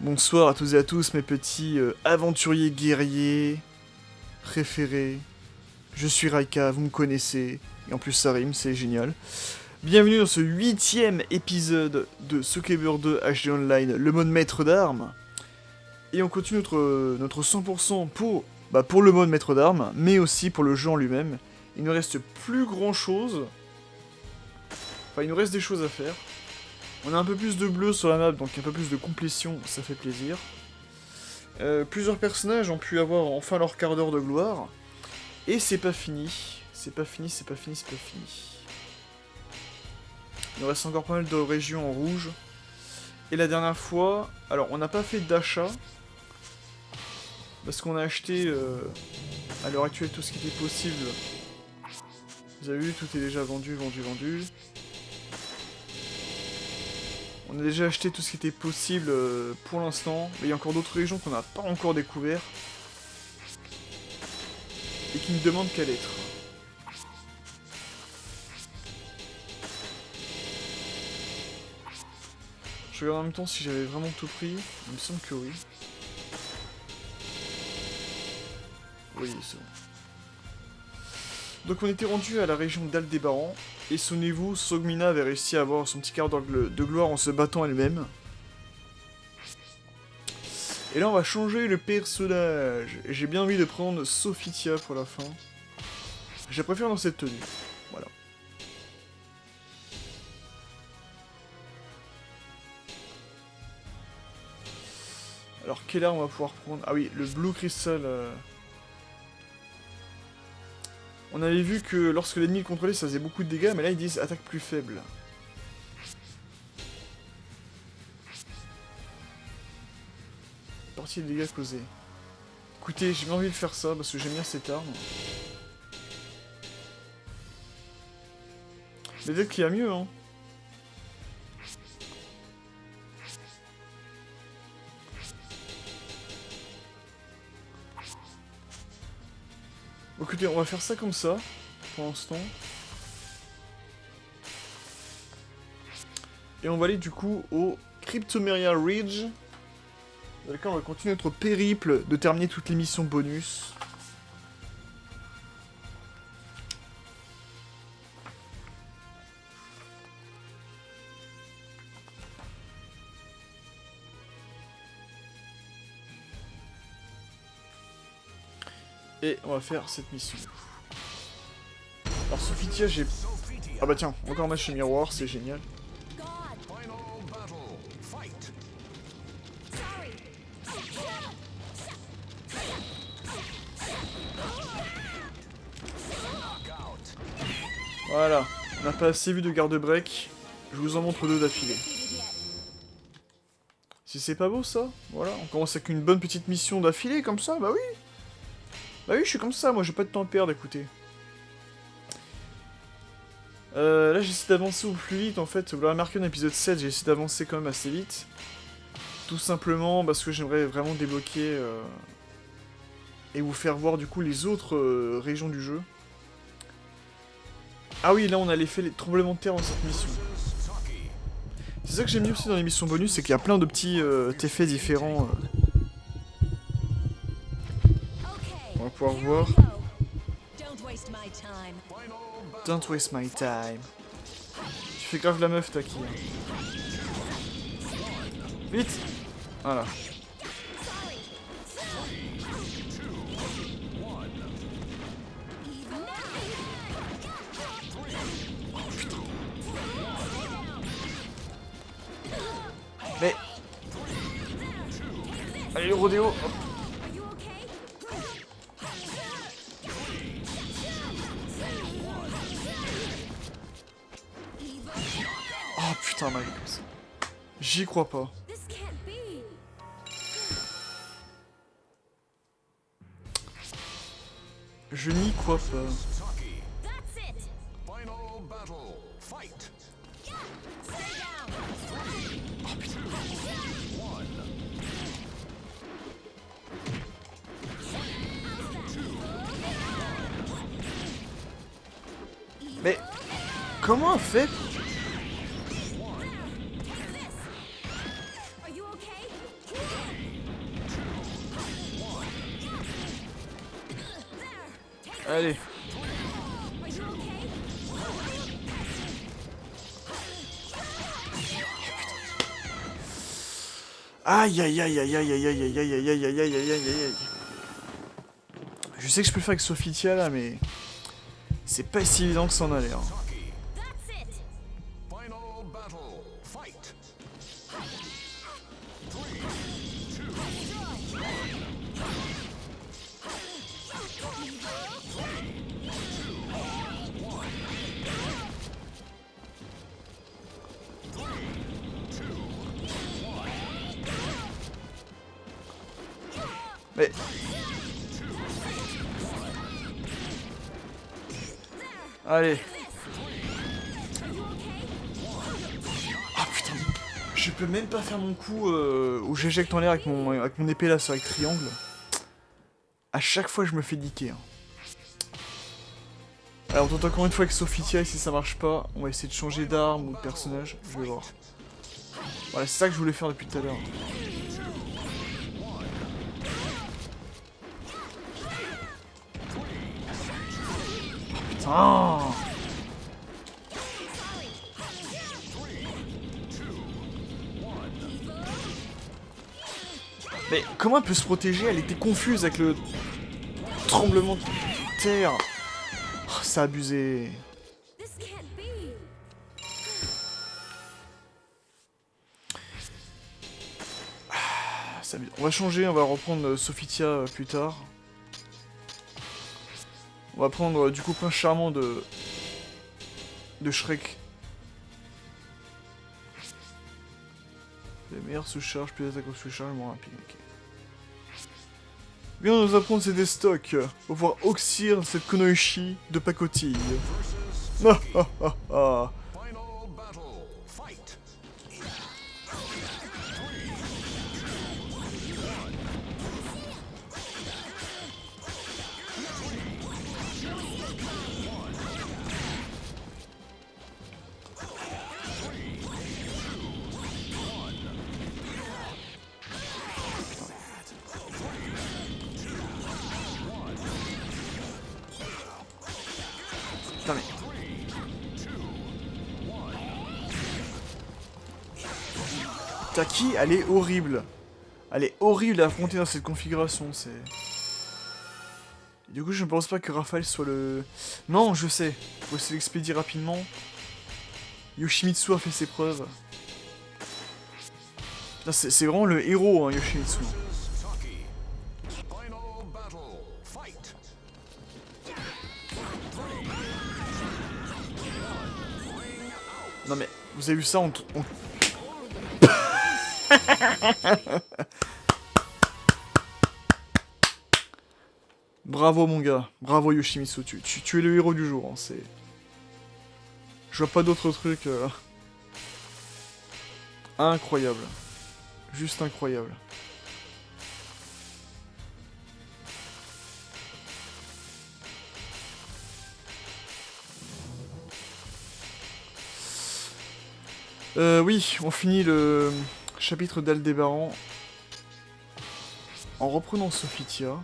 Bonsoir à tous et à tous mes petits aventuriers guerriers préférés. Je suis Raika, vous me connaissez, et en plus ça rime, c'est génial. Bienvenue dans ce 8ème épisode de Soulcalibur 2 HD Online, le mode maître d'armes. Et on continue notre 100% pour le mode maître d'armes, mais aussi pour le jeu en lui-même. Il ne reste plus grand chose. Enfin, il nous reste des choses à faire. On a un peu plus de bleu sur la map, donc un peu plus de complétion, ça fait plaisir. Plusieurs personnages ont pu avoir enfin leur quart d'heure de gloire. Et c'est pas fini. C'est pas fini. Il nous reste encore pas mal de régions en rouge. Et la dernière fois... Alors, on n'a pas fait d'achat. Parce qu'on a acheté, à l'heure actuelle, tout ce qui était possible. Vous avez vu, tout est déjà vendu. On a déjà acheté tout ce qui était possible pour l'instant, mais il y a encore d'autres régions qu'on n'a pas encore découvert et qui ne demandent qu'à l'être. Je regarde en même temps si j'avais vraiment tout pris, il me semble que oui. Oui, c'est bon. Donc on était rendu à la région d'Aldébaran, et souvenez-vous, Sogmina avait réussi à avoir son petit quart d'heure de gloire en se battant elle-même. Et là on va changer le personnage, et j'ai bien envie de prendre Sophitia pour la fin. Je la préfère dans cette tenue, voilà. Alors quelle arme on va pouvoir prendre? Ah oui, le Blue Crystal... On avait vu que lorsque l'ennemi le contrôlait, ça faisait beaucoup de dégâts, mais là ils disent attaque plus faible. Partie des dégâts causés. Écoutez, j'ai bien envie de faire ça parce que j'aime bien cette arme. Mais peut-être qu'il y a mieux, hein. Écoutez, on va faire ça comme ça, pour l'instant. Et on va aller du coup au Cryptomeria Ridge. Dans lequel on va continuer notre périple de terminer toutes les missions bonus. Et on va faire cette mission. Alors Sophitia, j'ai... Ah bah tiens, encore un match chez Miroir, c'est génial. Voilà, on n'a pas assez vu de garde-break, je vous en montre deux d'affilée. Si c'est pas beau ça, voilà, on commence avec une bonne petite mission d'affilée comme ça, bah oui. Bah oui, je suis comme ça, moi j'ai pas de temps à perdre, écoutez. Là j'essaie d'avancer au plus vite en fait, vous l'avez remarqué dans l'épisode 7, j'ai essayé d'avancer quand même assez vite. Tout simplement parce que j'aimerais vraiment débloquer et vous faire voir du coup les autres régions du jeu. Ah oui, là on a l'effet des tremblements de terre dans cette mission. C'est ça que j'aime bien aussi dans les missions bonus, c'est qu'il y a plein de petits effets différents. On va pouvoir voir. Don't waste my time. Tu fais grave la meuf, Taki. Vite. Voilà. Mais... Allez, le rodéo, hop. Oh putain, ma gueule. J'y crois pas. Je n'y crois pas. Oh putain. Mais... Comment on fait? Allez. Aïe aïe aïe aïe aïe aïe aïe aïe aïe aïe aïe aïe aïe aïe aïe aïe. Je sais que je peux le faire avec Sophitia là, mais c'est pas si évident que ça en a l'air. Mais... Allez. Ah putain. Je peux même pas faire mon coup où j'éjecte en l'air avec mon épée là sur avec triangle. À chaque fois je me fais niquer. Hein. Alors on tente encore une fois avec Sophitia et si ça marche pas, on va essayer de changer d'arme ou de personnage. Je vais voir. Voilà, c'est ça que je voulais faire depuis tout à l'heure. Putain. Mais comment elle peut se protéger? Elle était confuse avec le tremblement de terre. Oh, c'est abusé. On va changer, on va reprendre Sophitia plus tard. On va prendre du coup Prince Charmant de Shrek. Les meilleurs sous-charges, plus d'attaques sous-charges, moins rapide. Okay. Bien, nous apprendre c'est des stocks pour pouvoir oxyre cette Konoichi de pacotille. Ah ah ah ah. Putain mais... Taki, elle est horrible. Elle est horrible à affronter dans cette configuration, c'est... Du coup, je ne pense pas que Raphaël soit le... Non, je sais. Faut essayer d'expédier rapidement. Yoshimitsu a fait ses preuves. C'est vraiment le héros, hein, Yoshimitsu. Non mais, vous avez vu ça, on... Bravo mon gars, bravo Yoshimitsu, tu es le héros du jour, hein, c'est... Je vois pas d'autres trucs... Incroyable. Juste incroyable. Oui, on finit le chapitre d'Aldébaran en reprenant Sophitia.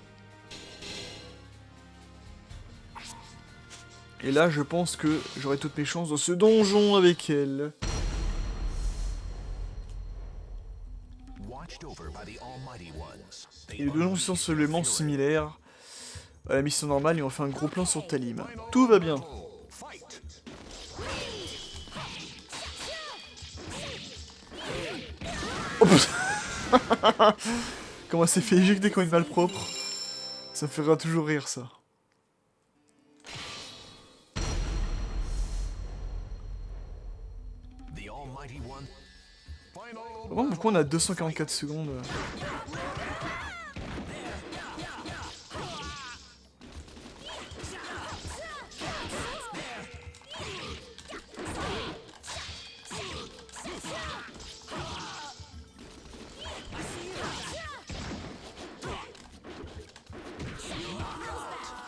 Et là, je pense que j'aurai toutes mes chances dans ce donjon avec elle. Et les donjons sont sensiblement similaires à la mission normale et on fait un gros plan sur Talim. Tout va bien. Oh putain. Comment elle s'est fait éjecter comme une malpropre. Ça me fera toujours rire ça. Pourquoi on a 244 secondes?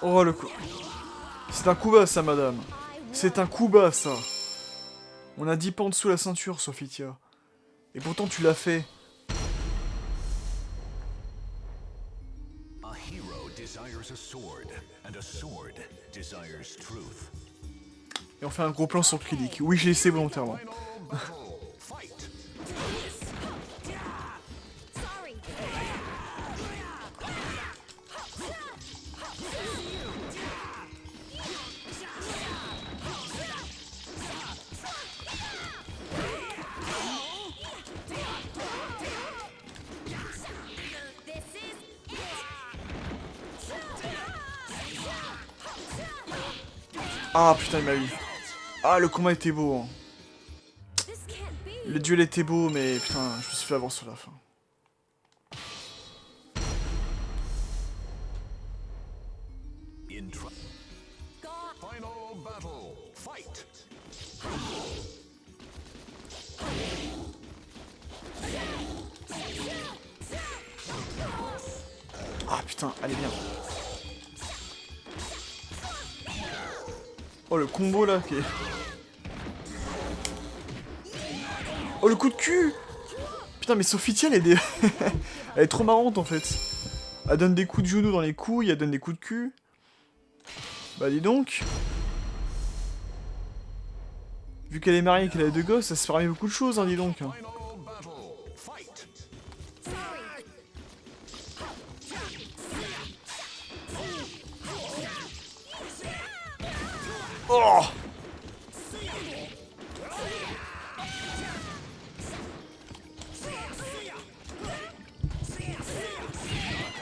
Oh le coup. C'est un coup bas ça madame. C'est un coup bas ça. On a 10 pans dessous la ceinture Sophitia. Et pourtant tu l'as fait. Et on fait un gros plan sur Krilik. Oui, j'ai laissé volontairement. Ah putain, il m'a eu. Ah, le combat était beau. Hein. Le duel était beau, mais putain, je me suis fait avoir sur la fin. Ah putain, allez bien. Oh le combo là qui est... Oh le coup de cul. Putain mais Sophie elle est... elle est trop marrante en fait. Elle donne des coups de genou dans les couilles, elle donne des coups de cul. Bah dis donc. Vu qu'elle est mariée et qu'elle a deux gosses, ça se permet beaucoup de choses, hein, dis donc. Oh!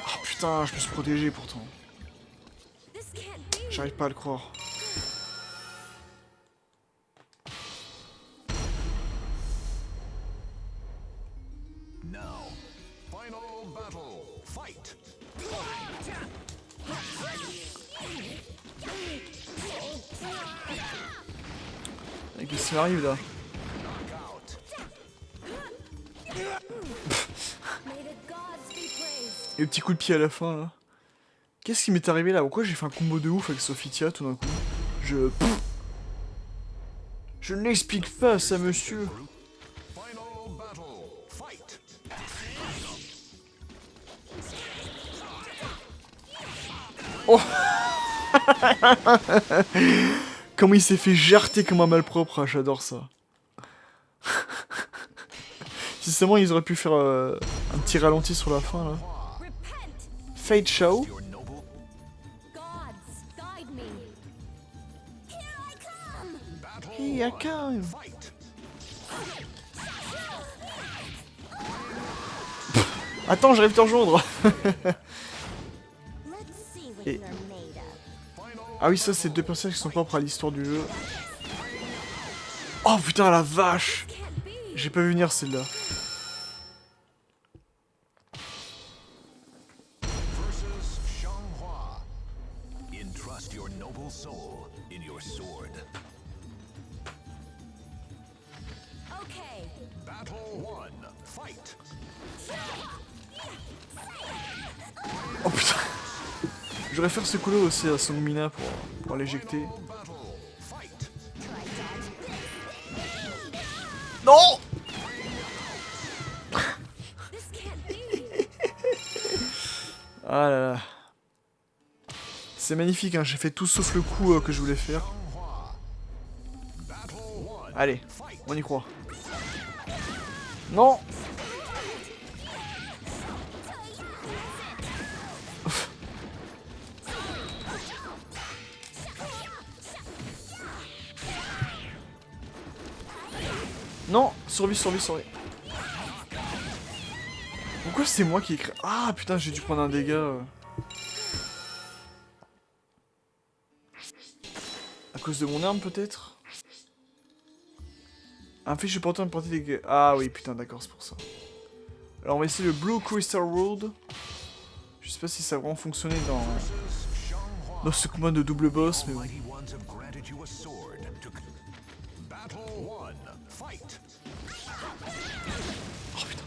Oh putain, je me suis protégé pourtant. J'arrive pas à le croire. Qu'est-ce qui m'arrive là? Et le petit coup de pied à la fin là. Qu'est-ce qui m'est arrivé là? Pourquoi j'ai fait un combo de ouf avec Sophitia tout d'un coup? Je n'explique pas à ça, monsieur. Oh. Comment il s'est fait jarter comme un malpropre, ah, j'adore ça. Si seulement ils auraient pu faire un petit ralenti sur la fin là. Fate Shao. Here I come. Attends, j'arrive te rejoindre. Et... Ah oui, ça c'est deux personnages qui sont propres à l'histoire du jeu. Oh putain la vache. J'ai pas vu venir celle-là. Oh putain. J'aurais fait ce coup-là aussi à Songmina pour l'éjecter. Non. Ah là là. C'est magnifique, hein. J'ai fait tout sauf le coup que je voulais faire. Allez, on y croit. Non. Non, survie. Pourquoi c'est moi qui écris? Ah putain, j'ai dû prendre un dégât. À cause de mon arme peut-être? En fait, je suis pourtant porter des dégâts. Ah oui, putain, d'accord, c'est pour ça. Alors on va essayer le Blue Crystal World. Je sais pas si ça a vraiment fonctionné dans ce combat de double boss, mais bon. Oh putain.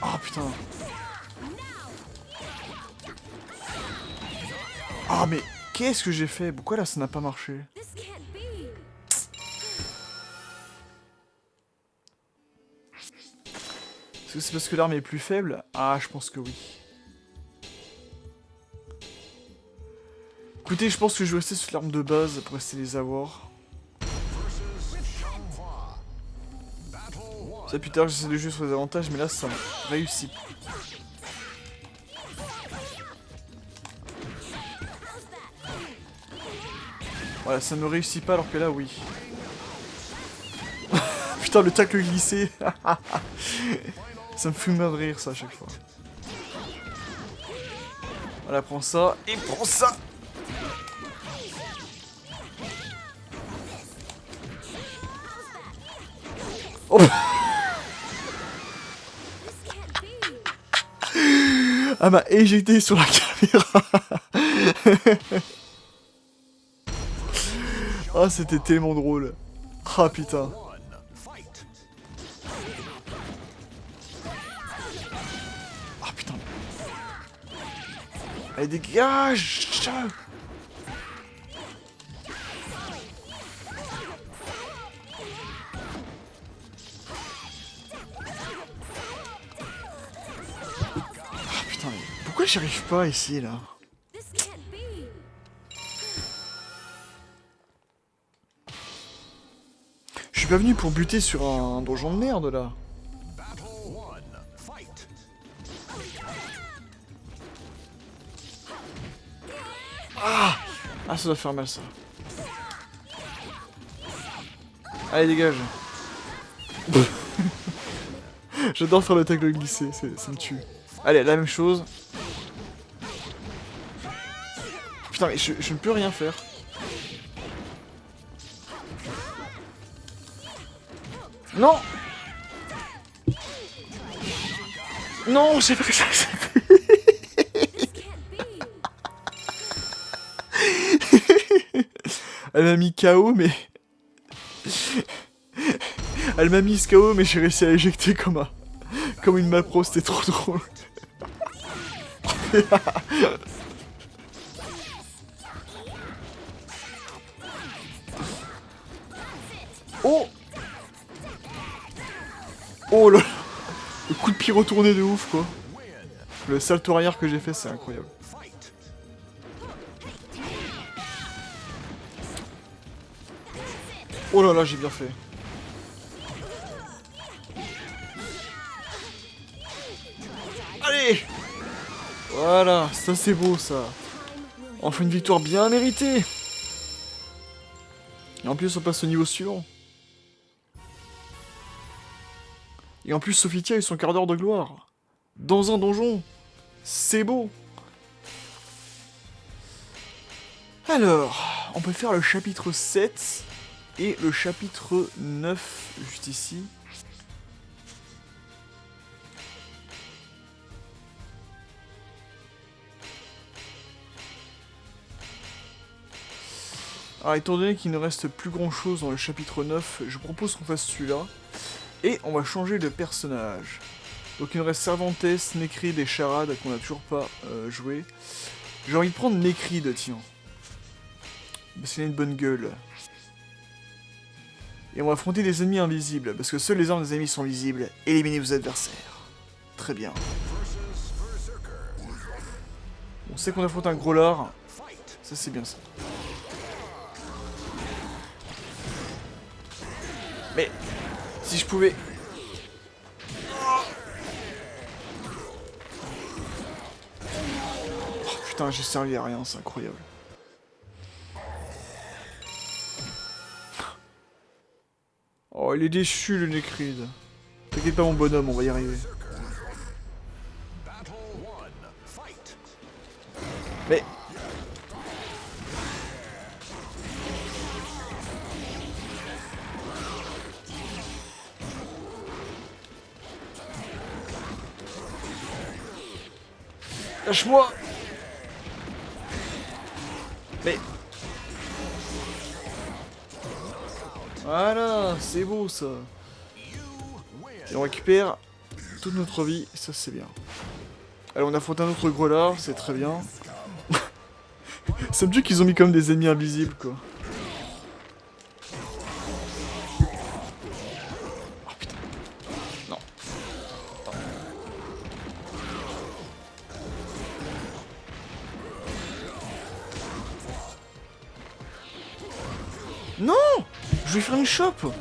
Oh putain. Ah mais qu'est-ce que j'ai fait? Pourquoi là ça n'a pas marché? Est-ce que c'est parce que l'arme est plus faible? Ah, je pense que oui. Écoutez, je pense que je vais rester sur l'arme de base pour essayer de les avoir. Ça, plus tard, j'essaie de jouer sur les avantages, mais là, ça réussit. Voilà, ça ne réussit pas alors que là, oui. Putain, le tacle glissé. Ça me fume de rire, ça, à chaque fois. Voilà, prends ça, et prends ça. Oh. Ah, m'a éjecté sur la caméra. Ah, c'était tellement drôle. Ah, putain. Ah, putain. Allez, dégage. Putain, mais pourquoi j'y arrive pas ici, là? Je suis pas venu pour buter sur un donjon de merde, là. Ah! Ah, ça doit faire mal, ça. Allez, dégage. J'adore faire le tacle glissé, ça me tue. Allez, la même chose. Putain, mais je ne peux rien faire. Non! Non, j'ai pas que ça. Elle m'a mis KO, mais... Elle m'a mis KO, mais j'ai réussi à éjecter comme une malpro, c'était trop drôle. Oh! Oh là! Le coup de pied retourné de ouf, quoi. Le salto arrière que j'ai fait, c'est incroyable. Oh là là, j'ai bien fait. Allez! Voilà, ça c'est beau, ça. Enfin une victoire bien méritée. Et en plus, on passe au niveau suivant. Et en plus, Sophitia a eu son quart d'heure de gloire. Dans un donjon. C'est beau. Alors, on peut faire le chapitre 7 et le chapitre 9 juste ici. Alors, étant donné qu'il ne reste plus grand chose dans le chapitre 9, je propose qu'on fasse celui-là. Et on va changer de personnage. Donc il nous reste Cervantes, Necrid et Charade qu'on n'a toujours pas joué. J'ai envie de prendre Necrid, tiens. Parce qu'il a une bonne gueule. Et on va affronter des ennemis invisibles, parce que seules les armes des ennemis sont visibles. Éliminez vos adversaires. Très bien. On sait qu'on affronte un gros lard. Ça c'est bien ça. Mais si je pouvais... Oh, putain, j'ai servi à rien, c'est incroyable. Oh, il est déchu le Necrid. T'inquiète pas mon bonhomme, on va y arriver. Mais... Lâche-moi! Mais... Voilà, c'est beau ça. Et on récupère toute notre vie, ça c'est bien. Allez, on affronte un autre gros lard, c'est très bien. Ça me dit qu'ils ont mis comme des ennemis invisibles, quoi. Oh putain. Non. Non! Je vais faire une chope!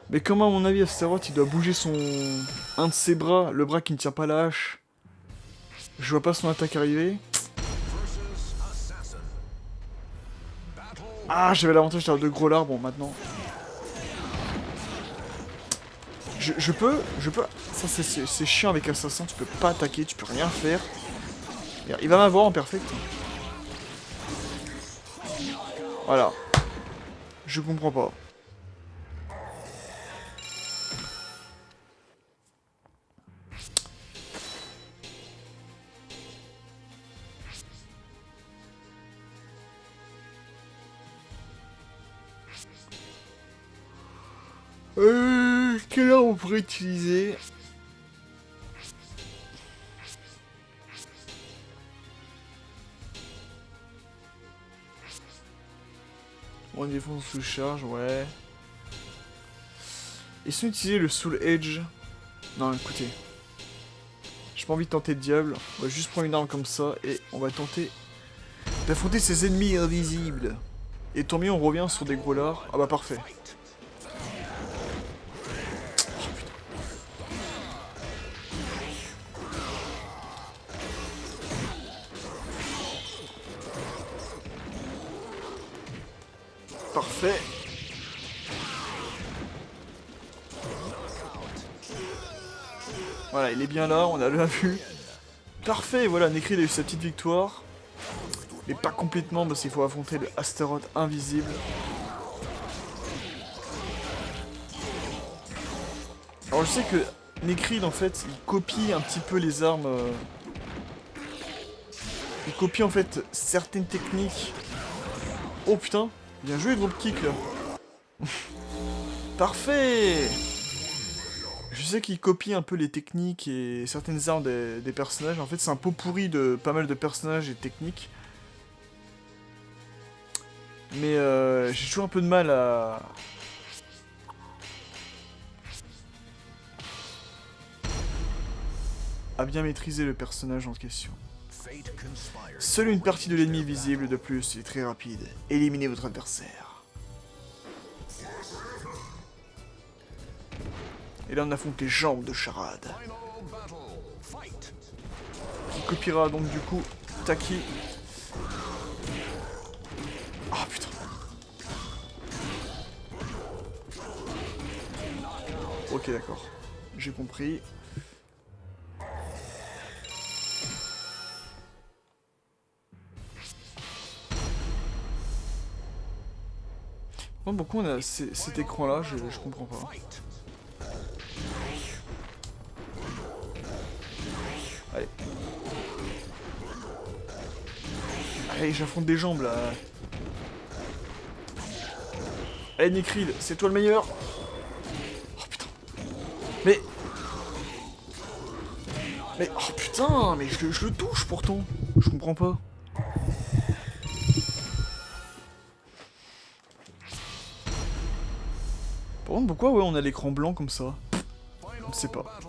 Mais comment, à mon avis, Astaroth, il doit bouger son... un de ses bras, le bras qui ne tient pas la hache. Je vois pas son attaque arriver. Ah, j'avais l'avantage d'avoir de gros lards, bon, maintenant... Je peux... Ça, c'est chiant avec Assassin, tu peux pas attaquer, tu peux rien faire. Il va m'avoir en perfect. Voilà. Je comprends pas. Quelle heure on pourrait utiliser? On défense sous charge, ouais. Et si on utilisait le Soul Edge? Non, écoutez. J'ai pas envie de tenter le diable. On va juste prendre une arme comme ça et on va tenter d'affronter ces ennemis invisibles. Et tant mieux, on revient sur des gros lards. Ah bah parfait. Parfait. Voilà, il est bien là, on a la vue. Parfait, voilà, Nécrid a eu sa petite victoire. Mais pas complètement, parce qu'il faut affronter le Astaroth invisible. Alors je sais que Nécrid, en fait, il copie un petit peu les armes... Il copie en fait certaines techniques. Oh putain, bien joué dropkick là. Parfait. Je sais qu'il copie un peu les techniques et certaines armes des personnages. En fait, c'est un pot pourri de pas mal de personnages et techniques. Mais j'ai toujours un peu de mal à bien maîtriser le personnage en question. Seule une partie de l'ennemi visible de plus est très rapide. Éliminez votre adversaire. Et là on affronte les jambes de Charade. Qui copiera donc du coup Taki. Ah putain. Ok d'accord. J'ai compris. Bon, pourquoi on a cet écran là, je comprends pas. Allez. Allez, j'affronte des jambes là. Allez Nécrid, c'est toi le meilleur. Oh putain. Mais... oh putain, mais je le touche pourtant. Je comprends pas. Par contre, pourquoi ouais, on a l'écran blanc comme ça? Je ne sais pas.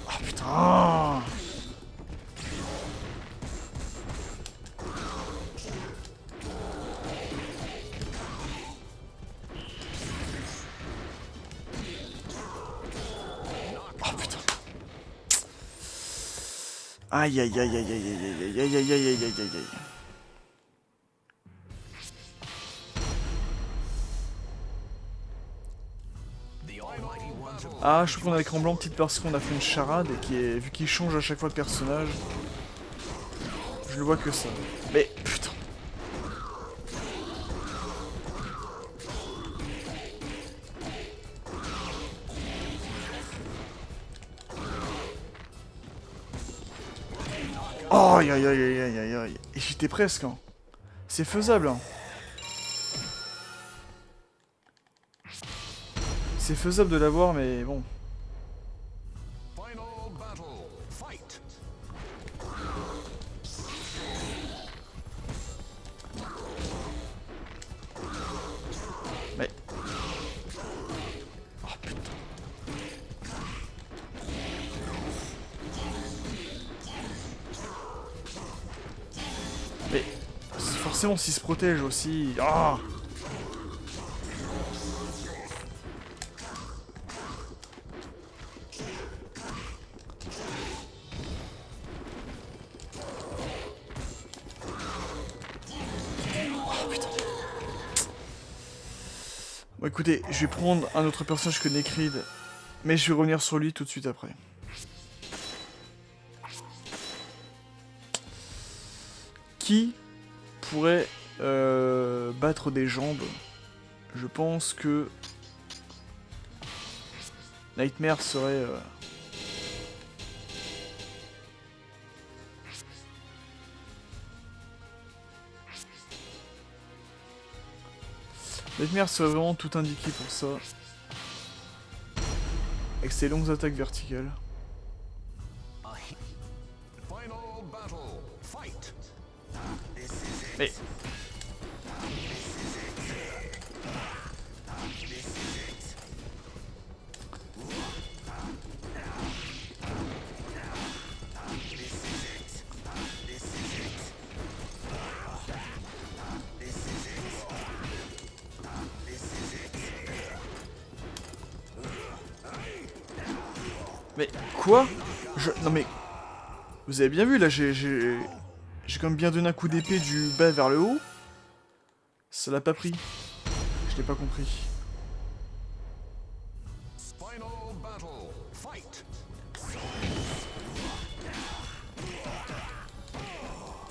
Ah putain. Aïe aïe aïe aïe aïe aïe aïe aïe aïe aïe aïe aïe aïe. Ah, je trouve qu'on a l'écran blanc petite parce qu'on a fait une charade et qui est vu qu'il change à chaque fois de personnage. Je le vois que ça. Mais putain. Oh aïe aïe aïe aïe aïe aïe aïe. Et j'étais presque hein. C'est faisable hein. C'est faisable de l'avoir, mais bon. Mais... Oh putain. Mais... Forcément s'il se protège aussi... Ah. Bon écoutez, je vais prendre un autre personnage que Necrid, mais je vais revenir sur lui tout de suite après. Qui pourrait battre des jambes? Je pense que Nightmare serait... Nightmare serait vraiment tout indiqué pour ça. Avec ses longues attaques verticales. Mais... Mais quoi? Non mais... Vous avez bien vu là, j'ai quand même bien donné un coup d'épée du bas vers le haut. Ça l'a pas pris. Je l'ai pas compris.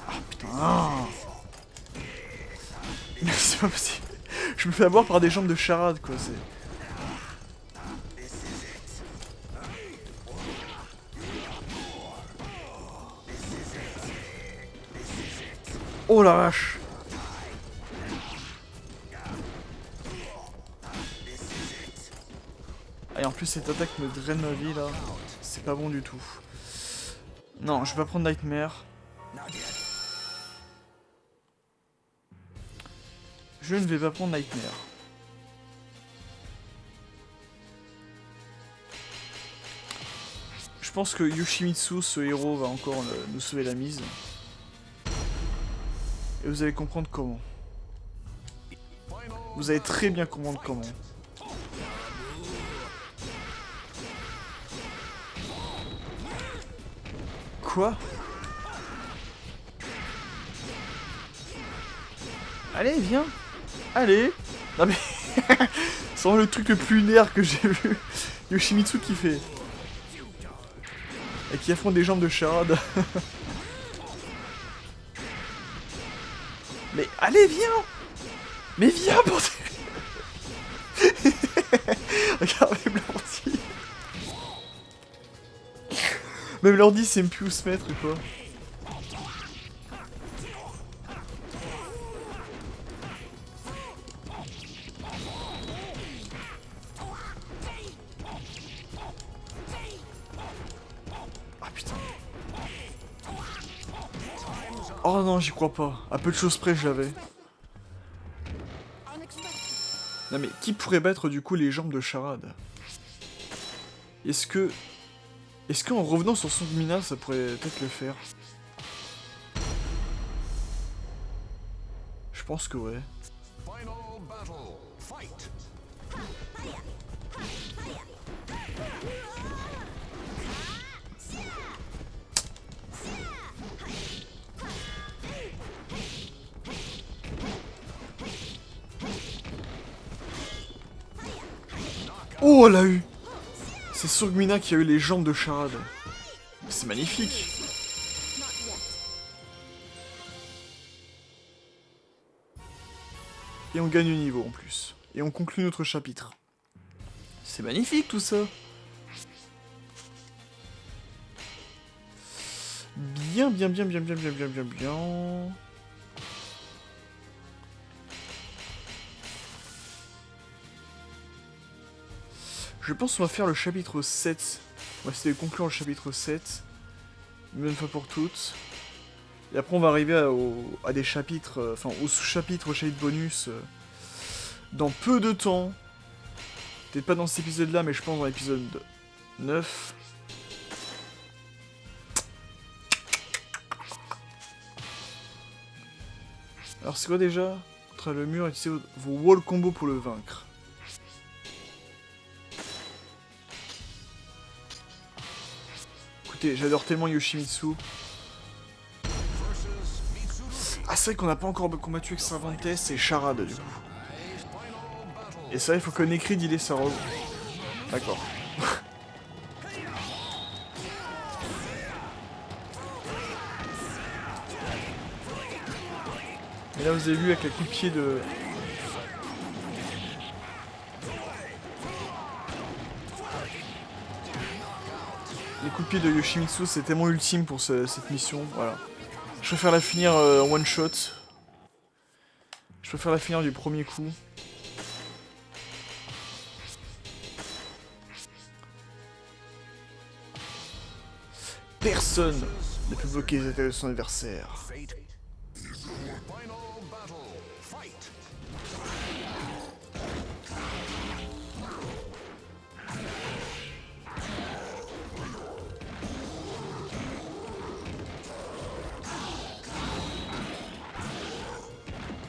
Ah putain. Ah. C'est pas possible. Je me fais avoir par des jambes de charade quoi, c'est... Oh la vache! Ah, et en plus cette attaque me draine ma vie là. C'est pas bon du tout. Non, je vais pas prendre Nightmare. Je ne vais pas prendre Nightmare. Je pense que Yoshimitsu, ce héros, va encore nous sauver la mise. Et vous allez comprendre comment. Vous allez très bien comprendre comment. Quoi? Allez, viens. Allez. Non mais... c'est vraiment le truc le plus lunaire que j'ai vu. Yoshimitsu qui fait. Et qui affronte des jambes de charade. Mais allez, viens. Mais viens, bordel. Regarde même l'ordi. Même l'ordi sait même plus où se mettre ou quoi. Ah putain. Oh non, j'y crois pas. À peu de choses près, je l'avais. Non mais qui pourrait battre du coup les jambes de charade? Est-ce que... Est-ce qu'en revenant sur son Mina, ça pourrait peut-être le faire? Je pense que ouais. Oh, elle a eu! C'est Surgmina qui a eu les jambes de charade. C'est magnifique. Et on gagne au niveau en plus. Et on conclut notre chapitre. C'est magnifique tout ça. Bien, bien, bien, bien, bien, bien, bien, bien, bien. Je pense qu'on va faire le chapitre 7. On va essayer de conclure le chapitre 7. Une bonne fois pour toutes. Et après on va arriver à des chapitres, enfin aux sous-chapitres, aux chapitres bonus, dans peu de temps. Peut-être pas dans cet épisode-là, mais je pense dans l'épisode 9. Alors c'est quoi déjà? Contre le mur, utilisez vos wall combos pour le vaincre. Écoutez, j'adore tellement Yoshimitsu. Ah c'est vrai qu'on n'a pas encore combattu avec Cervantes et Charade du coup. Et ça, il faut que Necrid il ait sa robe. D'accord. Et là vous avez vu avec les coups de pied de... Les coups de pied de Yoshimitsu, c'est tellement ultime pour cette mission, voilà. Je préfère la finir en one shot. Je préfère la finir du premier coup. Personne ne peut bloquer les attaques de son adversaire.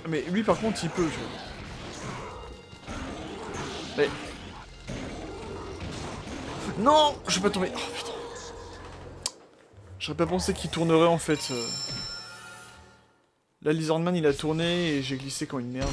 Mais lui par contre il peut, je... Mais... Non, je vais pas tomber. Oh putain. J'aurais pas pensé qu'il tournerait en fait. Là Lizardman il a tourné et j'ai glissé comme une merde.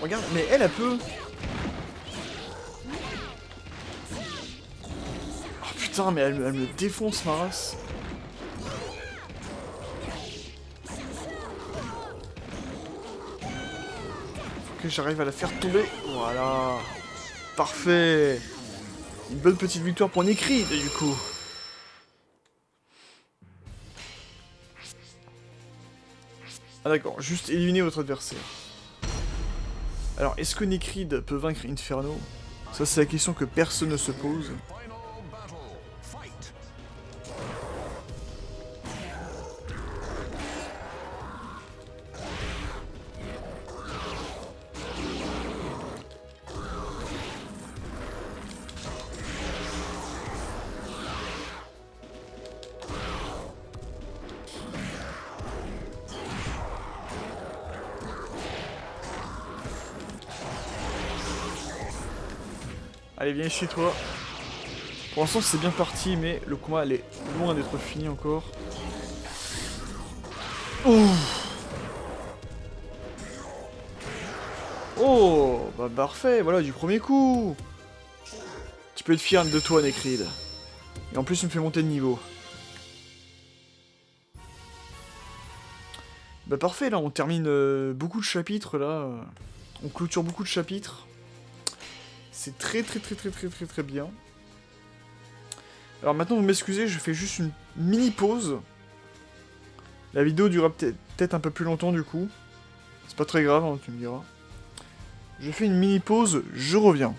Regarde, mais elle peut... Oh putain, mais elle me défonce ma race. Faut que j'arrive à la faire tomber. Voilà. Parfait. Une bonne petite victoire pour Necrid, du coup. Ah d'accord, juste éliminer votre adversaire. Alors, est-ce que Necrid peut vaincre Inferno? Ça, c'est la question que personne ne se pose. Allez, viens ici, toi. Pour l'instant, c'est bien parti, mais le combat, elle est loin d'être fini encore. Oh, bah parfait, voilà, du premier coup. Tu peux être fier de toi, Necrid. Et en plus, tu me fais monter de niveau. Bah parfait, là, on termine beaucoup de chapitres, là. On clôture beaucoup de chapitres. C'est très bien. Alors maintenant, vous m'excusez, je fais juste une mini pause. La vidéo durera peut-être un peu plus longtemps, du coup. C'est pas très grave, hein, tu me diras. Je fais une mini pause, je reviens.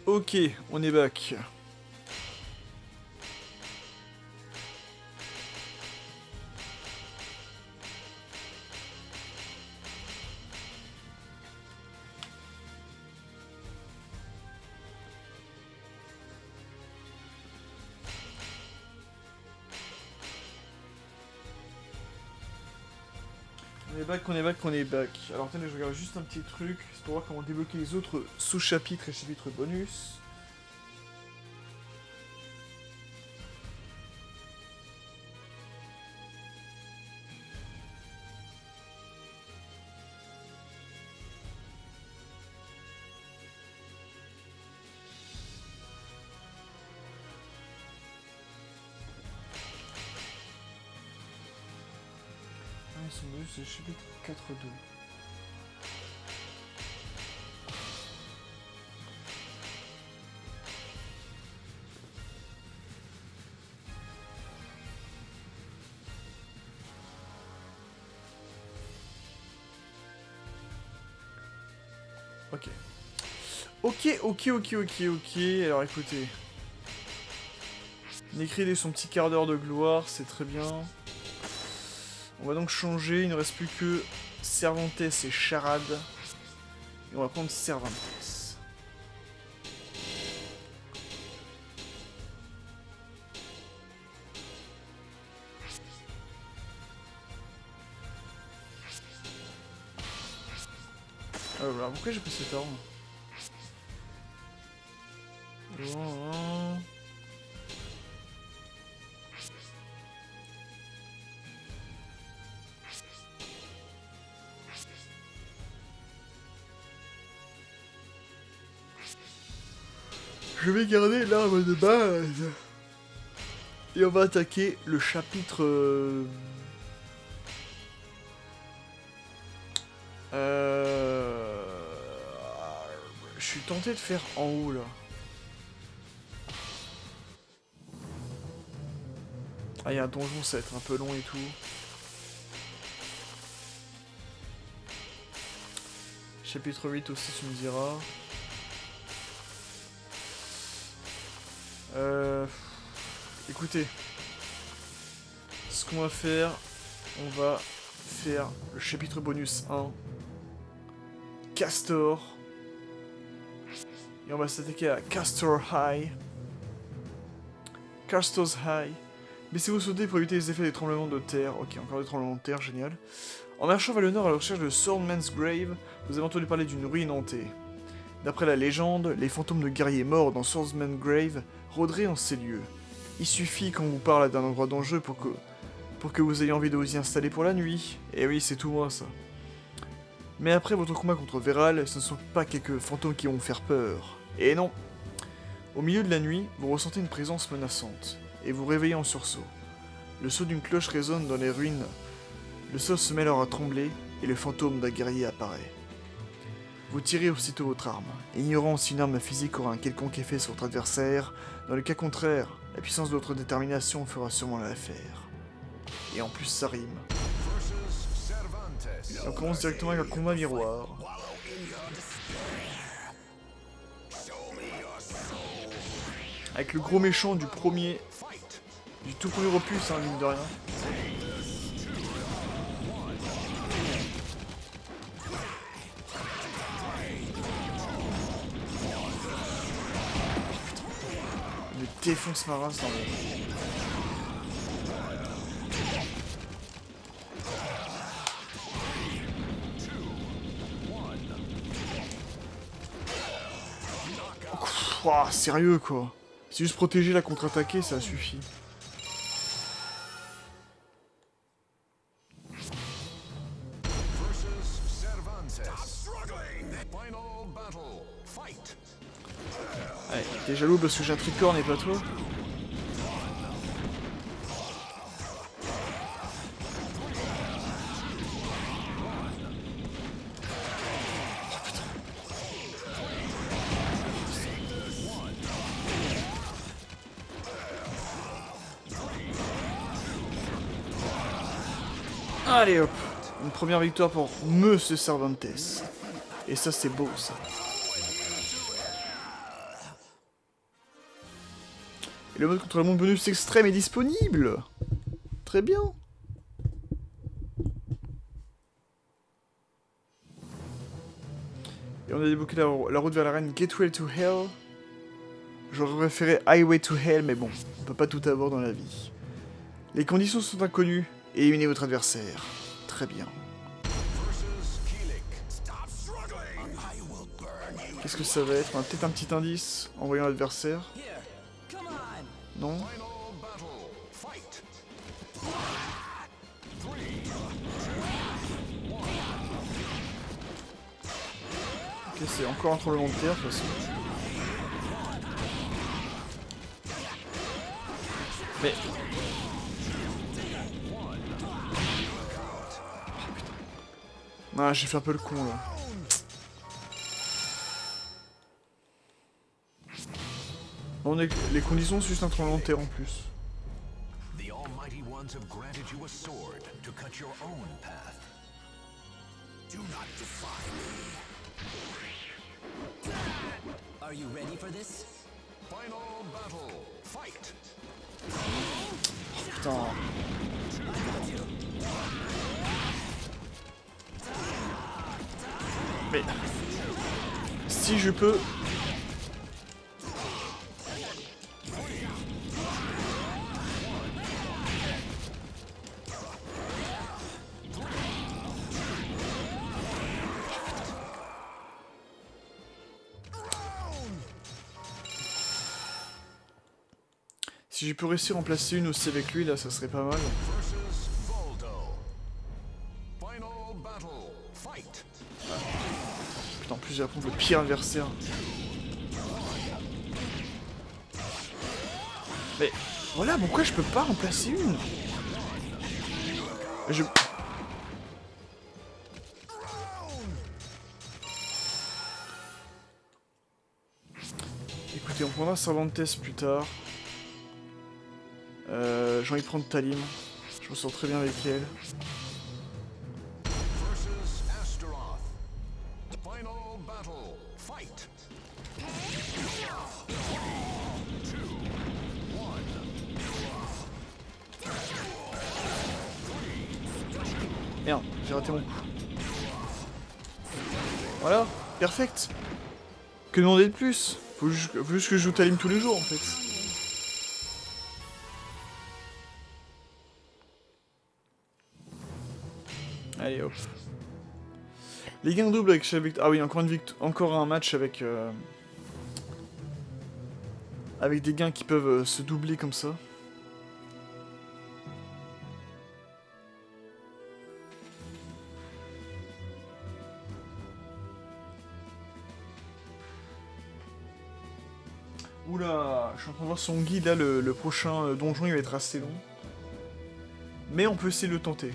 Ok, on est back. On est back, on est back, on est back. Alors attendez, je regarde juste un petit truc, c'est pour voir comment débloquer les autres sous-chapitres et chapitres bonus. Son bonus, c'est chapitre 4.2. Ok. Ok. Alors écoutez. Nécrid et son petit quart d'heure de gloire, c'est très bien. On va donc changer, il ne reste plus que Cervantes et Charade. Et on va prendre Cervantes. Alors pourquoi j'ai pris cette arme? Je vais garder l'arme de base. Et on va attaquer le chapitre... Je suis tenté de faire en haut, là. Ah, il y a un donjon, ça va être un peu long et tout. Chapitre 8 aussi, tu me diras. Écoutez. Ce qu'on va faire, on va faire le chapitre bonus 1. Castor. Et on va s'attaquer à Castor High. Castor's High. Baissez-vous sauter pour éviter les effets des tremblements de terre. Ok, encore des tremblements de terre, génial. En marchant vers le nord à la recherche de Swordman's Grave, vous avez entendu parler d'une ruine hantée. D'après la légende, les fantômes de guerriers morts dans Swordsman's Grave rôderaient en ces lieux. Il suffit qu'on vous parle d'un endroit dangereux pour que vous ayez envie de vous y installer pour la nuit. Et oui, c'est tout moi ça. Mais après votre combat contre Véral, ce ne sont pas quelques fantômes qui vont vous faire peur. Et non. Au milieu de la nuit, vous ressentez une présence menaçante, et vous réveillez en sursaut. Le saut d'une cloche résonne dans les ruines. Le sol se met alors à trembler, et le fantôme d'un guerrier apparaît. Vous tirez aussitôt votre arme, ignorant si une arme physique aura un quelconque effet sur votre adversaire. Dans le cas contraire, la puissance de votre détermination fera sûrement l'affaire. Et en plus ça rime. Et on commence directement avec un combat miroir. Avec le gros méchant du tout premier opus, hein, mine de rien. Il me défonce ma race dans le... Oh, sérieux quoi. C'est juste protéger la contre-attaquer, ça suffit. Allez, t'es jaloux parce que j'ai un tricorne et pas toi? Allez hop, une première victoire pour Monsieur Cervantes. Et ça c'est beau ça. Et le mode contre le monde bonus extrême est disponible. Très bien. Et on a débloqué la route vers l'arène Gateway to Hell. J'aurais préféré Highway to Hell, mais bon, on peut pas tout avoir dans la vie. Les conditions sont inconnues, et éliminez votre adversaire. Très bien. Qu'est-ce que ça va être? On a peut-être un petit indice en voyant l'adversaire. Non? Ok, c'est encore un tremblement de terre, de toute façon. Mais... Ah, j'ai fait un peu le con, là. On est... Les conditions, c'est juste un tremblement de terre en plus. Putain. Mais... Si je peux... Si je peux réussir à en placer une aussi avec lui, là, ça serait pas mal. Putain, en plus j'ai appris le pire adversaire. Mais voilà, pourquoi je peux pas en placer une? Je... Écoutez, on prendra Cervantes plus tard. J'ai envie de prendre Talim. Je me sens très bien avec elle. Merde, j'ai raté mon coup. Voilà, perfect. Que demander de plus? Faut juste que je joue Talim tous les jours en fait. Allez hop. Les gains doubles avec chaque victoire. Ah oui, encore un match avec avec des gains qui peuvent se doubler comme ça. Oula, je suis en train de voir son guide là, le prochain donjon il va être assez long. Mais on peut essayer de le tenter.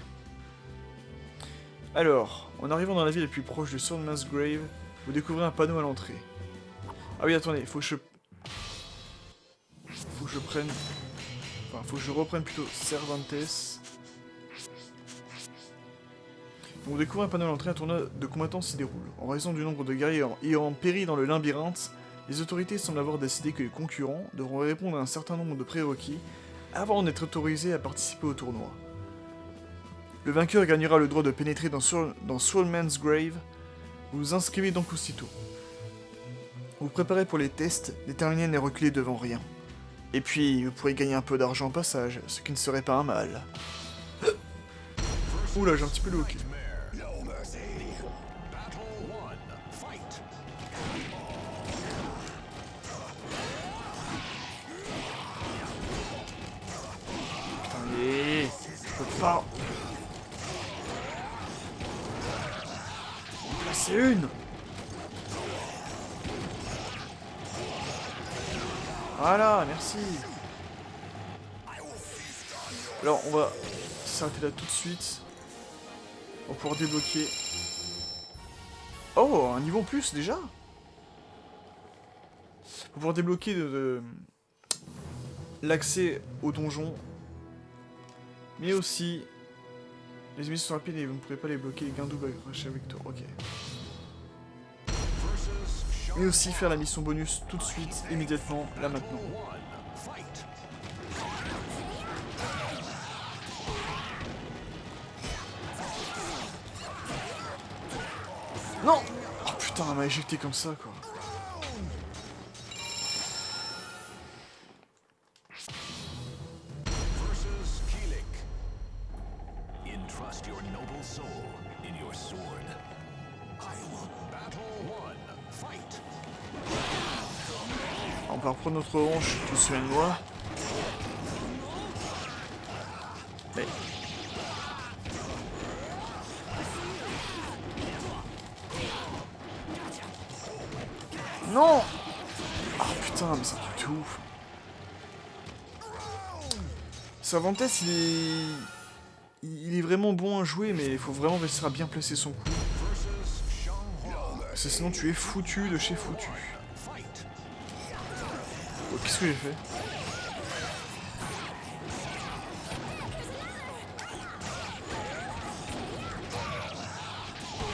Alors, en arrivant dans la ville la plus proche de Swordman's Grave, vous découvrez un panneau à l'entrée. Ah oui, attendez, faut que je prenne... Enfin, faut que je reprenne plutôt Cervantes. Donc, vous découvrez un panneau à l'entrée, un tournoi de combattants s'y déroule. En raison du nombre de guerriers ayant péri dans le labyrinthe, les autorités semblent avoir décidé que les concurrents devront répondre à un certain nombre de prérequis avant d'être autorisés à participer au tournoi. Le vainqueur gagnera le droit de pénétrer dans Swordman's Grave. Vous vous inscrivez donc aussitôt. Vous vous préparez pour les tests, déterminé à ne reculer devant rien. Et puis, vous pourrez gagner un peu d'argent au passage, ce qui ne serait pas un mal. Oula, j'ai un petit peu le hockey. Putain, mais... Je peux pas... C'est une. Voilà, merci. Alors, on va s'arrêter là tout de suite. On va pouvoir débloquer... Oh, un niveau en plus, déjà. On va pouvoir débloquer l'accès au donjon. Mais aussi... Les ennemis sont rapides et vous ne pouvez pas les bloquer. Les gains doubles avec toi. Ok. Mais aussi faire la mission bonus tout de suite, immédiatement, là maintenant. Non! Oh putain, elle m'a éjecté comme ça, quoi. On va reprendre notre revanche, tout se met de moi. Mais... Non! Oh putain, mais c'est un truc de ouf. Cervantes, il est vraiment bon à jouer, mais il faut vraiment réussir à bien placer son coup. Parce que sinon tu es foutu de chez foutu. Oh, qu'est-ce que j'ai fait?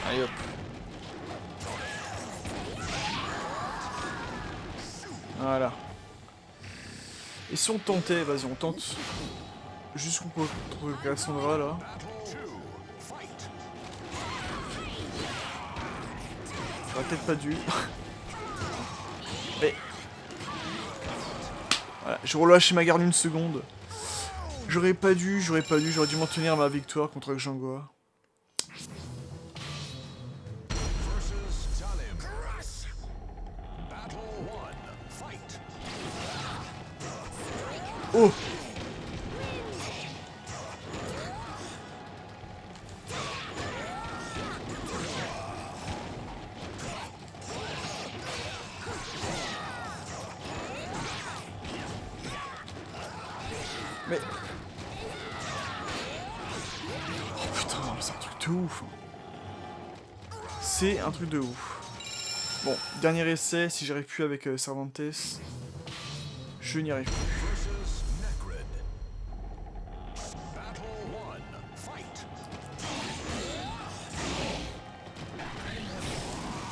Allez hop. Voilà. Et si on tentait, vas-y, on tente. Juste contre Cassandra là. J'aurais peut-être pas dû. Mais. Voilà, j'ai relâché ma garde une seconde. J'aurais dû m'en tenir à ma victoire contre Xangua. Oh! Mais... Oh putain, c'est un truc de ouf. C'est un truc de ouf. Bon, dernier essai, si j'arrive plus avec Cervantes, je n'y arrive plus.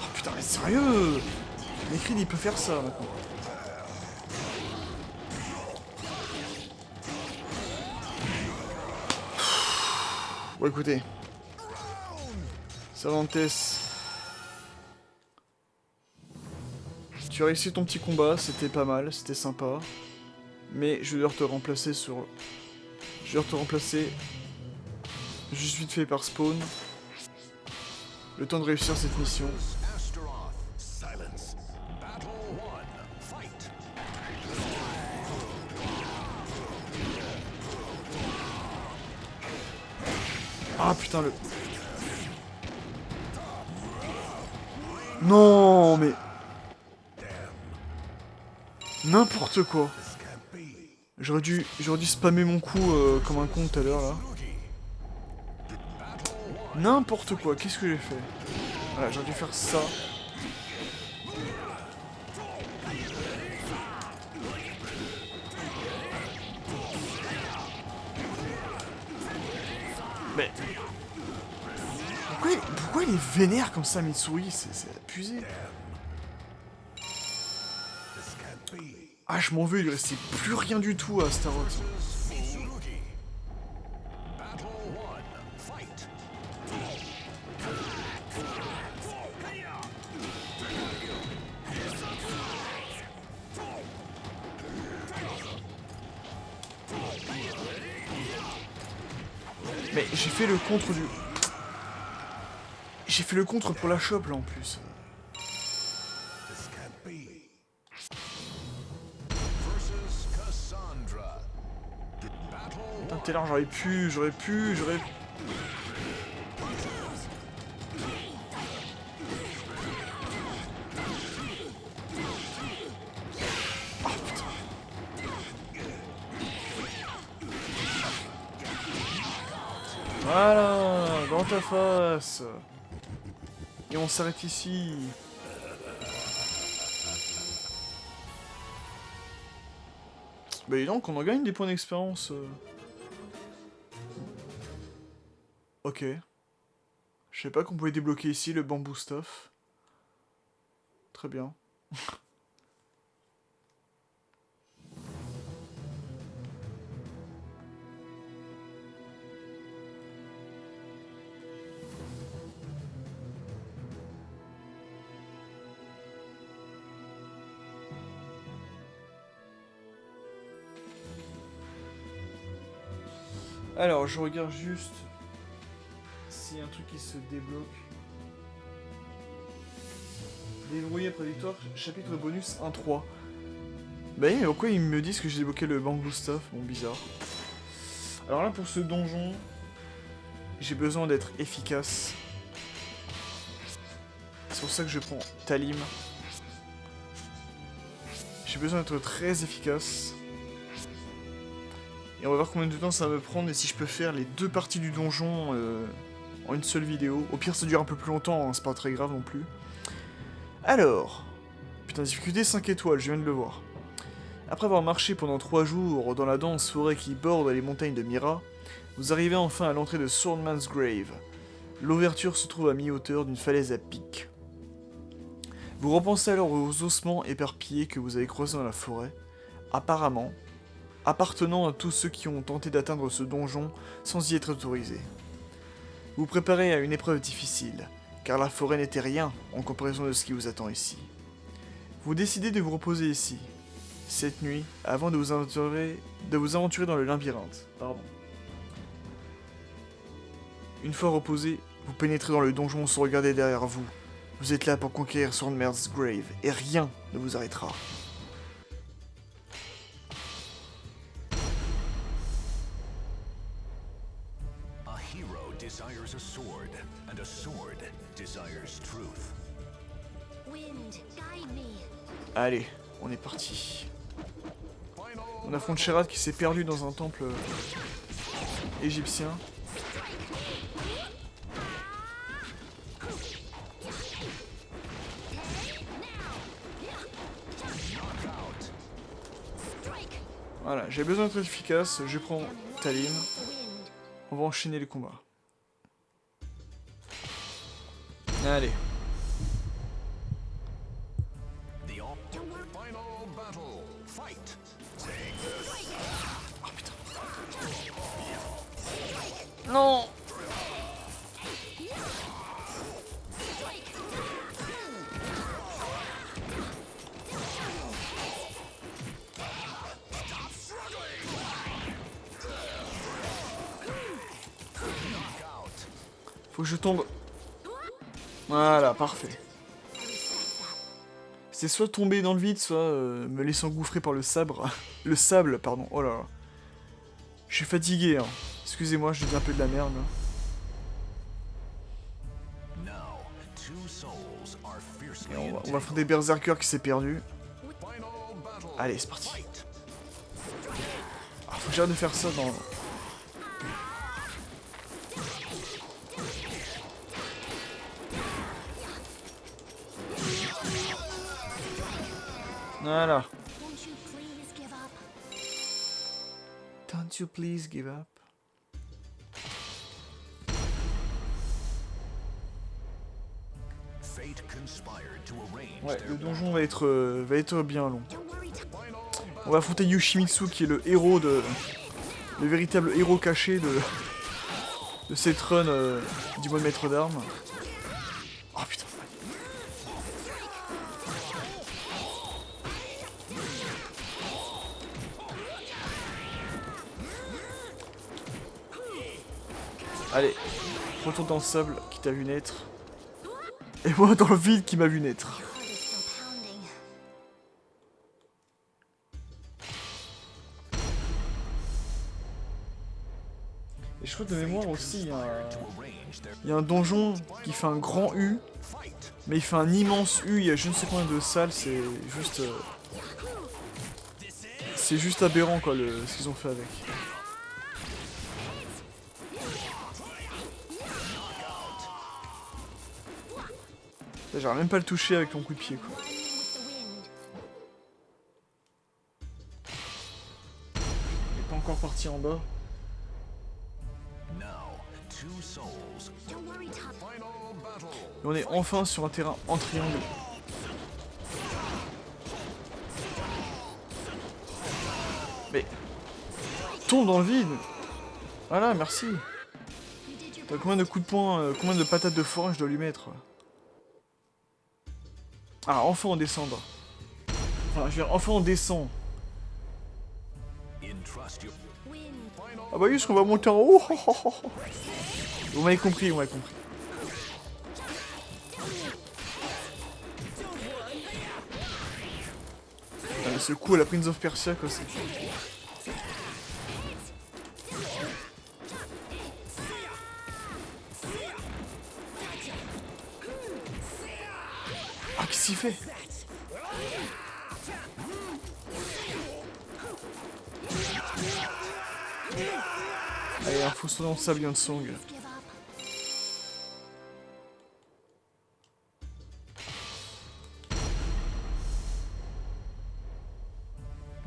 Oh putain, mais sérieux? Necrid, il peut faire ça maintenant. Bon écoutez, Cervantes, tu as réussi ton petit combat, c'était pas mal, c'était sympa. Mais je vais devoir te remplacer sur... Je vais devoir te remplacer juste vite fait par spawn. Le temps de réussir cette mission. Ah putain le... Non mais... N'importe quoi. J'aurais dû spammer mon coup comme un con tout à l'heure là. N'importe quoi, qu'est-ce que j'ai fait? Voilà, j'aurais dû faire ça. Mais... Pourquoi il est vénère comme ça, Mitsuri? C'est abusé. Ah, je m'en veux, il lui restait plus rien du tout à Astaroth. Mais j'ai fait le contre du... J'ai fait le contre pour la shop là en plus. Putain, tout à l'heure j'aurais pu... Oh putain. Voilà, dans ta face. Et on s'arrête ici. Bah dis donc, on en gagne des points d'expérience. Ok. Je sais pas qu'on pouvait débloquer ici le bamboo stuff. Très bien. Alors, je regarde juste s'il y a un truc qui se débloque. Déverrouiller après victoire, chapitre bonus 1.3. Bah oui, mais pourquoi ils me disent que j'ai débloqué le bamboo stuff? Bon, bizarre. Alors là, pour ce donjon, j'ai besoin d'être efficace. C'est pour ça que je prends Talim. J'ai besoin d'être très efficace. Et on va voir combien de temps ça va me prendre et si je peux faire les 2 parties du donjon en une seule vidéo. Au pire, ça dure un peu plus longtemps, hein, c'est pas très grave non plus. Alors... Putain, difficulté 5 étoiles, je viens de le voir. Après avoir marché pendant 3 jours dans la dense forêt qui borde les montagnes de Mira, vous arrivez enfin à l'entrée de Swordman's Grave. L'ouverture se trouve à mi-hauteur d'une falaise à pic. Vous repensez alors aux ossements éparpillés que vous avez croisés dans la forêt, apparemment appartenant à tous ceux qui ont tenté d'atteindre ce donjon sans y être autorisés. Vous préparez à une épreuve difficile, car la forêt n'était rien en comparaison de ce qui vous attend ici. Vous décidez de vous reposer ici, cette nuit, avant de vous aventurer dans le labyrinthe. Une fois reposé, vous pénétrez dans le donjon sans regarder derrière vous. Vous êtes là pour conquérir Swordman's Grave, et rien ne vous arrêtera. A hero desires a sword, and a sword desires truth. Wind, guide me. Allez, on est parti. On affronte Sherad qui s'est perdu dans un temple égyptien. Voilà, j'ai besoin d'être efficace, je prends Talim. On va enchaîner les combats. Allez. Oh putain. Non. Faut que je tombe. Voilà, parfait. C'est soit tomber dans le vide, soit me laisser engouffrer par le sabre. Le sable, pardon. Oh là là. Je suis fatigué, hein. Excusez-moi, je dis un peu de la merde. Et on va affronter Berserker qui s'est perdu. Allez, c'est parti. Ah, faut que j'arrête de faire ça dans... Voilà. Don't you please give up? Ouais, le donjon va être bien long. On va affronter Yoshimitsu qui est le héros de... Le véritable héros caché de cette run du mode maître d'armes. Oh putain. Allez, retourne dans le sable qui t'a vu naître. Et moi dans le vide qui m'a vu naître. Et je crois que de mémoire aussi, il y a un donjon qui fait un grand U, mais il fait un immense U, il y a je ne sais combien de salles, c'est juste... c'est juste aberrant quoi, ce qu'ils ont fait avec. J'arrive même pas à le toucher avec ton coup de pied quoi. Il est pas encore parti en bas. Et on est enfin sur un terrain en triangle. Mais... tombe dans le vide. Voilà, merci. T'as combien de coups de poing, combien de patates de forêt je dois lui mettre? Ah, enfin on descend. Enfin, je veux dire, enfin on descend. Entrust your Wind. Ah bah juste qu'on va monter en haut. Vous m'avez compris, vous m'avez compris. Ah, mais ce coup à la Prince of Persia quoi c'est. Ah qu'est-ce qu'il fait? Allez, il faut se dans le sable, Yang Song. Give up.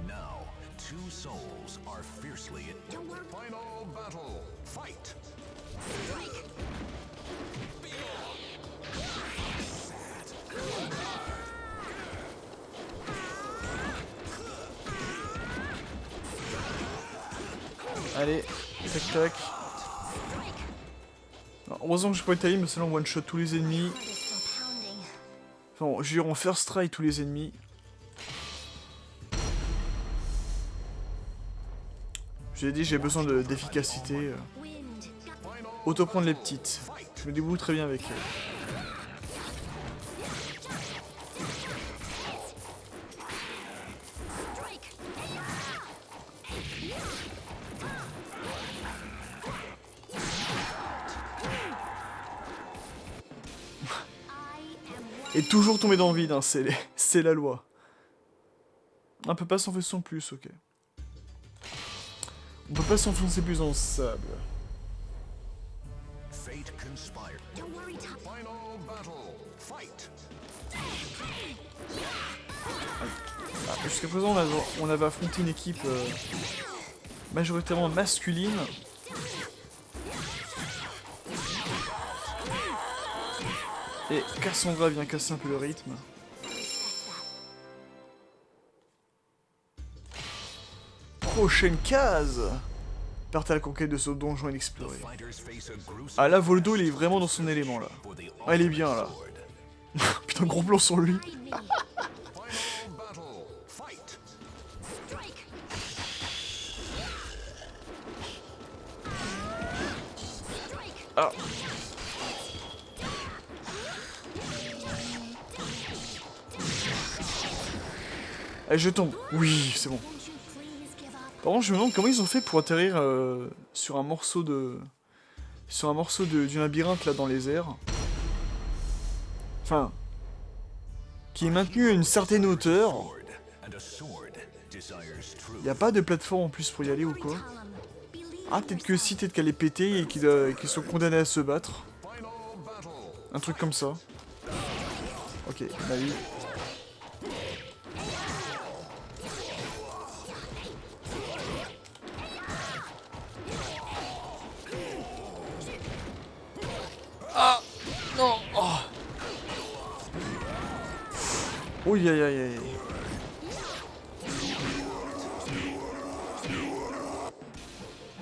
now. Two souls are fiercely at Don't worry. final battle. Fight. Allez, tac tac. Alors, heureusement que j'ai pas Italie, mais sinon on one shot tous les ennemis. Heart is still pounding. Enfin, je dirais on first try tous les ennemis. J'ai dit j'ai besoin d'efficacité. Wind. Auto prendre les petites. Je me débrouille très bien avec elles. Et toujours tomber dans le vide, hein, c'est la loi. On peut pas s'enfoncer plus, ok. On peut pas s'enfoncer plus dans le sable. Fate conspire. Don't worry, Tom. Final battle. Fight. Ah, jusqu'à présent, on avait affronté une équipe majoritairement masculine. Et Cassandra vient casser un peu le rythme. Prochaine case! Partez à la conquête de ce donjon inexploré. Fighters face a gruesome Ah là, Voldo, il est vraiment dans son élément là. for the Ah, il est bien là. sword. Putain, gros plan sur lui. Guide me. Final battle. Fight. Strike. Strike. Ah. Allez, je tombe. Oui, c'est bon. Won't you please give up? Par contre, je me demande comment ils ont fait pour atterrir sur un morceau de... Sur un morceau du labyrinthe là dans les airs. Enfin... Qui est maintenu à une certaine hauteur. Sword. And a sword desires truth. Y a pas de plateforme en plus pour y aller ou quoi? Ah, peut-être que si, peut-être qu'elle est pétée et qu'ils sont condamnés à se battre. Final battle. Un truc comme ça. Ok, bah oui. Ah non oh. Ouh, aïe aïe aïe.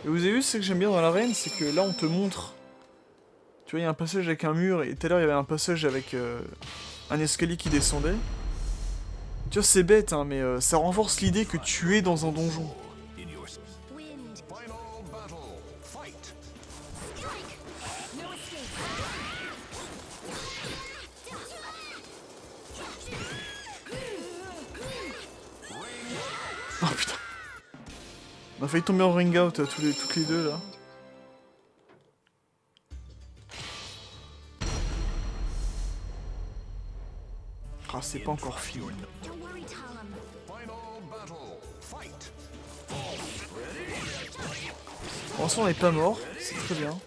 Et vous avez vu ce que j'aime bien dans l'arène, c'est que là on te montre. Tu vois, il y a un passage avec un mur et tout à l'heure il y avait un passage avec un escalier qui descendait. Tu vois, c'est bête, hein, mais ça renforce l'idée que tu es dans un donjon. In your Wind. final battle. Fight. Strike. No escape. Oh putain. On a failli tomber en ring out toutes les deux là. Ah, c'est pas encore fini. Don't worry, Tom. Final battle. Fight. Pour l'instant on n'est pas mort, c'est très bien.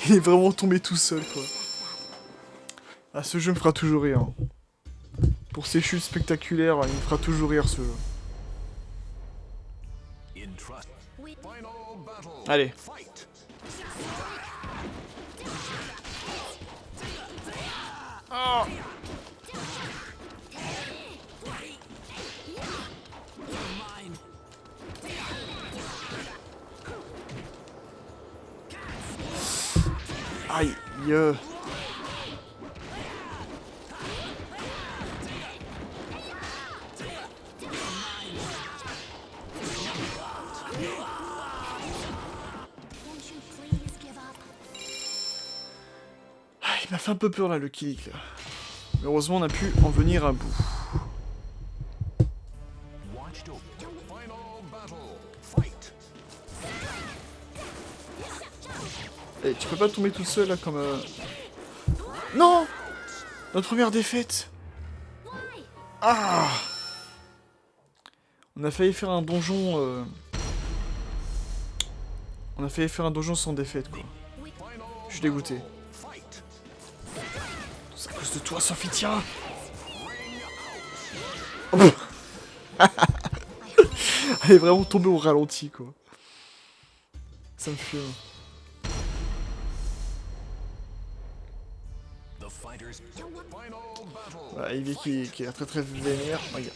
Il est vraiment tombé tout seul quoi. Ah, ce jeu me fera toujours rire. Pour ses chutes spectaculaires, il me fera toujours rire ce jeu. In trust. Wind. Final battle. Allez. Fight. Aïe. Won't you please give up? Ah, il m'a fait un peu peur là, le Kilik là. Mais heureusement, on a pu en venir à bout. Watched over. Final battle. Fight. Eh, tu peux pas tomber tout seul là comme... Non. Notre première défaite. Why? Ah. On a failli faire un donjon... On a failli faire un donjon sans défaite quoi. Je suis dégoûté. Fight. C'est à cause de toi, Sophie, tiens. Elle est vraiment tombée au ralenti quoi. Ça me fume. The fighters. Final battle. Voilà, Ivy qui est très très vénère. Regarde.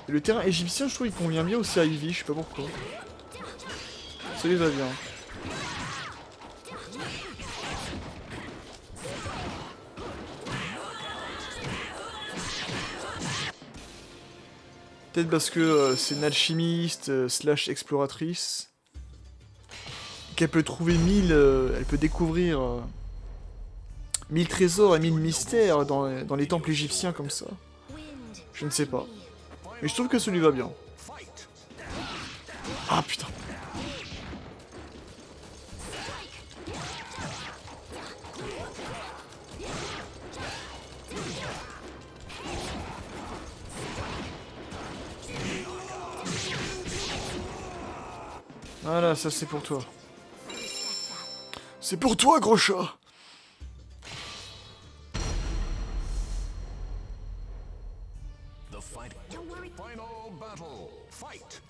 Et le terrain égyptien, je trouve, il convient bien aussi à Ivy, je sais pas pourquoi. Ça lui va bien. Peut-être parce que c'est une alchimiste slash exploratrice. Qu'elle peut trouver 1000... elle peut découvrir 1000 trésors et 1000 mystères dans les temples égyptiens comme ça. Wind. Je ne sais pas. Mais je trouve que ça lui va bien. Fight. Ah putain. Voilà, ça c'est pour toi. C'est pour toi, gros chat. The fight. Don't worry. Final battle. Fight.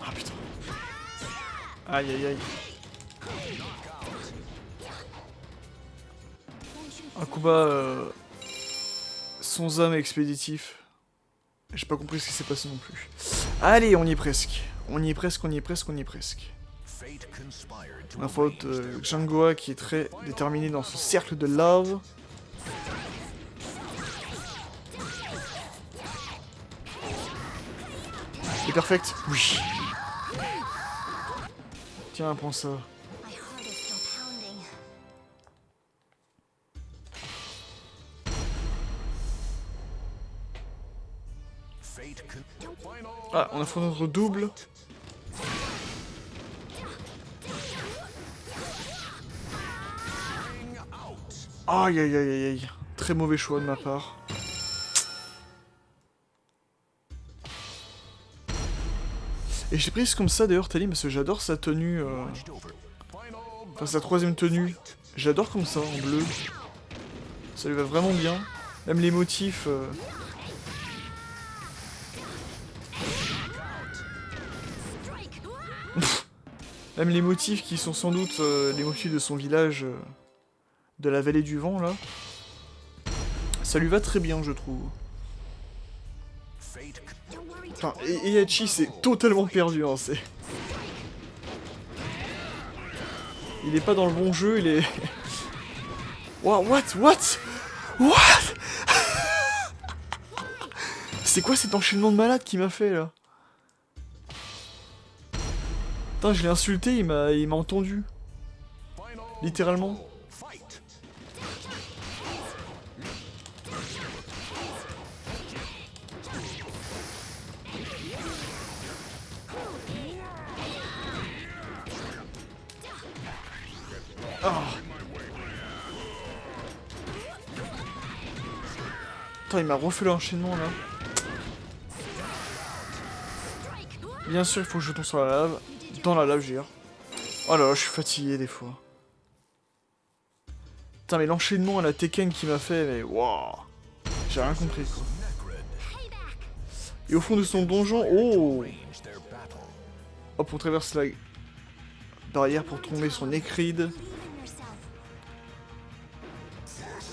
Ah putain. Aïe aïe aïe. Un combat sans âme expéditif. J'ai pas compris ce qui s'est passé non plus. Allez, on y est presque. On y est presque, on y est presque, on y est presque. Fate conspired to La faute Jangoa qui est très déterminé dans ce cercle de lave. C'est perfect. Oui. Tiens, prends ça. My heart is still pounding. fate con- Final Ah, on a fait notre double. ring out. Aïe aïe aïe aïe aïe. Très mauvais choix de ma part. Et j'ai pris comme ça d'ailleurs Tali parce que j'adore sa tenue. Watched over. Final Enfin sa troisième tenue. J'adore comme ça en bleu. Ça lui va vraiment bien. Même les motifs. Même les motifs qui sont sans doute les motifs de son village de la vallée du vent là. Ça lui va très bien je trouve. fate con- Don't worry, Enfin, Heihachi c'est totalement perdu hein, c'est... Il est pas dans le bon jeu, il est... Wow, what? C'est quoi cet enchaînement de malade qu'il m'a fait là? Putain, je l'ai insulté, il m'a entendu. final Littéralement. fight. Putain, il m'a refait l'enchaînement là. Bien sûr, il faut que je tombe sur la lave. Dans la lave, j'ai dire. Oh là là, je suis fatigué des fois. Putain, mais l'enchaînement à la Tekken qu'il m'a fait, mais waouh. J'ai rien compris quoi. Et au fond de son donjon, oh. Range their battle. Hop, on traverse la barrière pour tomber sur Necrid. believe in yourself.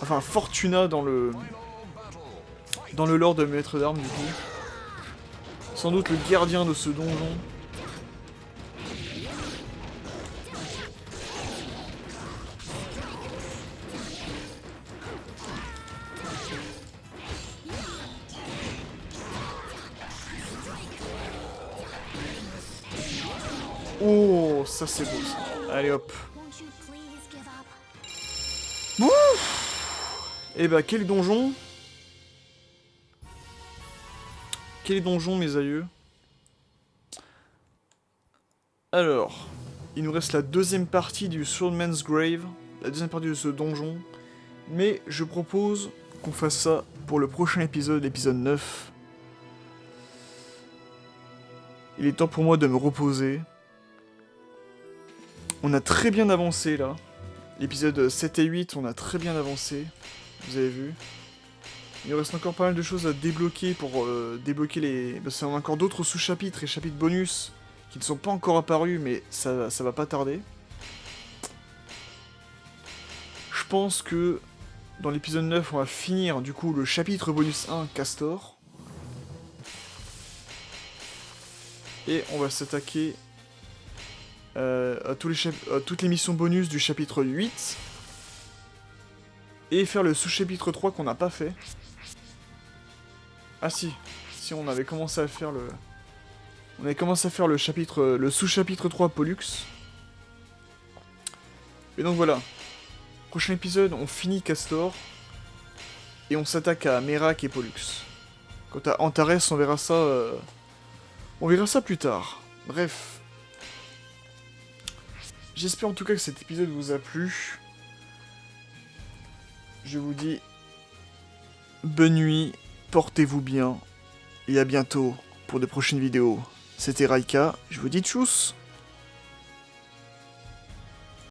Enfin, Fortuna dans le... Final battle. dans le lore de maître d'armes du coup. Sans doute le gardien de ce donjon. Oh, ça c'est beau ça. Allez hop. Won't you please give up? Eh bah quel donjon. Quel donjon mes aïeux. Alors, il nous reste la deuxième partie du Swordman's Grave, la deuxième partie de ce donjon, mais je propose qu'on fasse ça pour le prochain épisode, l'épisode 9. Il est temps pour moi de me reposer. On a très bien avancé là. L'épisode 7 et 8, on a très bien avancé. Vous avez vu. Il nous reste encore pas mal de choses à débloquer pour débloquer les... Parce qu'on a encore d'autres sous-chapitres et chapitres bonus qui ne sont pas encore apparus, mais ça va pas tarder. Je pense que dans l'épisode 9, on va finir du coup le chapitre bonus 1, Castor. Et on va s'attaquer à toutes les missions bonus du chapitre 8. Et faire le sous-chapitre 3 qu'on n'a pas fait. Ah si, on avait commencé à faire le... On avait commencé à faire le sous-chapitre 3 Pollux. Et donc voilà. Prochain épisode, on finit Castor. Et on s'attaque à Merak et Pollux. Quant à Antares, on verra ça... On verra ça plus tard. Bref. J'espère en tout cas que cet épisode vous a plu. Je vous dis... Bonne nuit, portez-vous bien. Et à bientôt pour de prochaines vidéos. C'était Raika, je vous dis tchuss.